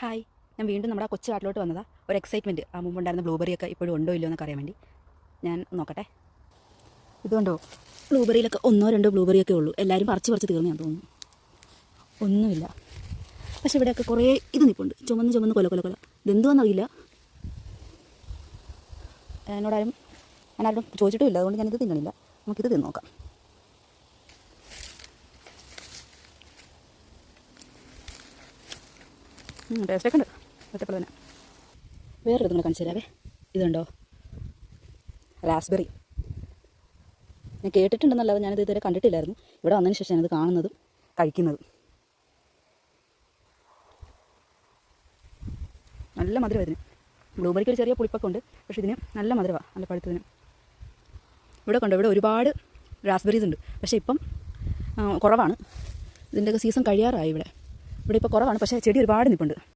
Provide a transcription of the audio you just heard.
Hi, ഞാൻ വീണ്ടും നമ്മുടെ കൊച്ചു കാട്ടിലോട്ട് വന്നതാണ്. ഒരു എക്സൈറ്റ്മെൻറ്റ്. ആ മുമ്പുണ്ടായിരുന്ന ബ്ലൂബെറിയൊക്കെ ഇപ്പോഴും ഉണ്ടോ ഇല്ലയോ എന്നൊക്കെ അറിയാൻ വേണ്ടി ഞാൻ നോക്കട്ടെ. ഇതുകൊണ്ടോ ബ്ലൂബെറിയിലൊക്കെ ഒന്നോ രണ്ടോ ബ്ലൂബെറിയൊക്കെ ഉള്ളൂ. എല്ലാവരും പറിച്ച് തീർന്നു ഞാൻ തോന്നുന്നു. ഒന്നുമില്ല. പക്ഷെ ഇവിടെയൊക്കെ കുറേ ഇത് നിൽപ്പുണ്ട്. ചുമന്ന് കൊല. ഇതെന്തുവാണെന്നറിയില്ല. ഞാനാരും ചോദിച്ചിട്ടുമില്ല. അതുകൊണ്ട് ഞാനിത് തിന്നണില്ല. നമുക്കിത് തിന്ന് നോക്കാം. ടേസ്റ്റൊക്കെ ഉണ്ട്. ഒറ്റപ്പള തന്നെ. വേറൊരു നിങ്ങൾ കാണിച്ചു തരാവേ. ഇതുണ്ടോ, റാസ്ബെറി. ഞാൻ കേട്ടിട്ടുണ്ടെന്നല്ലാതെ ഞാനിത് ഇതുവരെ കണ്ടിട്ടില്ലായിരുന്നു. ഇവിടെ വന്നതിന് ശേഷം ഞാനത് കാണുന്നതും കഴിക്കുന്നതും. നല്ല മധുരം ഇതിന്. ബ്ലൂബെറിക്ക് ഒരു ചെറിയ പുളിപ്പൊക്കെ ഉണ്ട്, പക്ഷേ ഇതിന് നല്ല മധുരമാണ്, നല്ല പഴുത്തതിന്. ഇവിടെ ഒരുപാട് റാസ്ബെറീസ് ഉണ്ട്. പക്ഷേ ഇപ്പം കുറവാണ്. ഇതിൻ്റെയൊക്കെ സീസൺ കഴിയാറായി. ഇവിടെ ഇപ്പോൾ കുറവാണ്, പക്ഷേ ചെടി ഒരുപാട് നിൽപ്പുണ്ട്.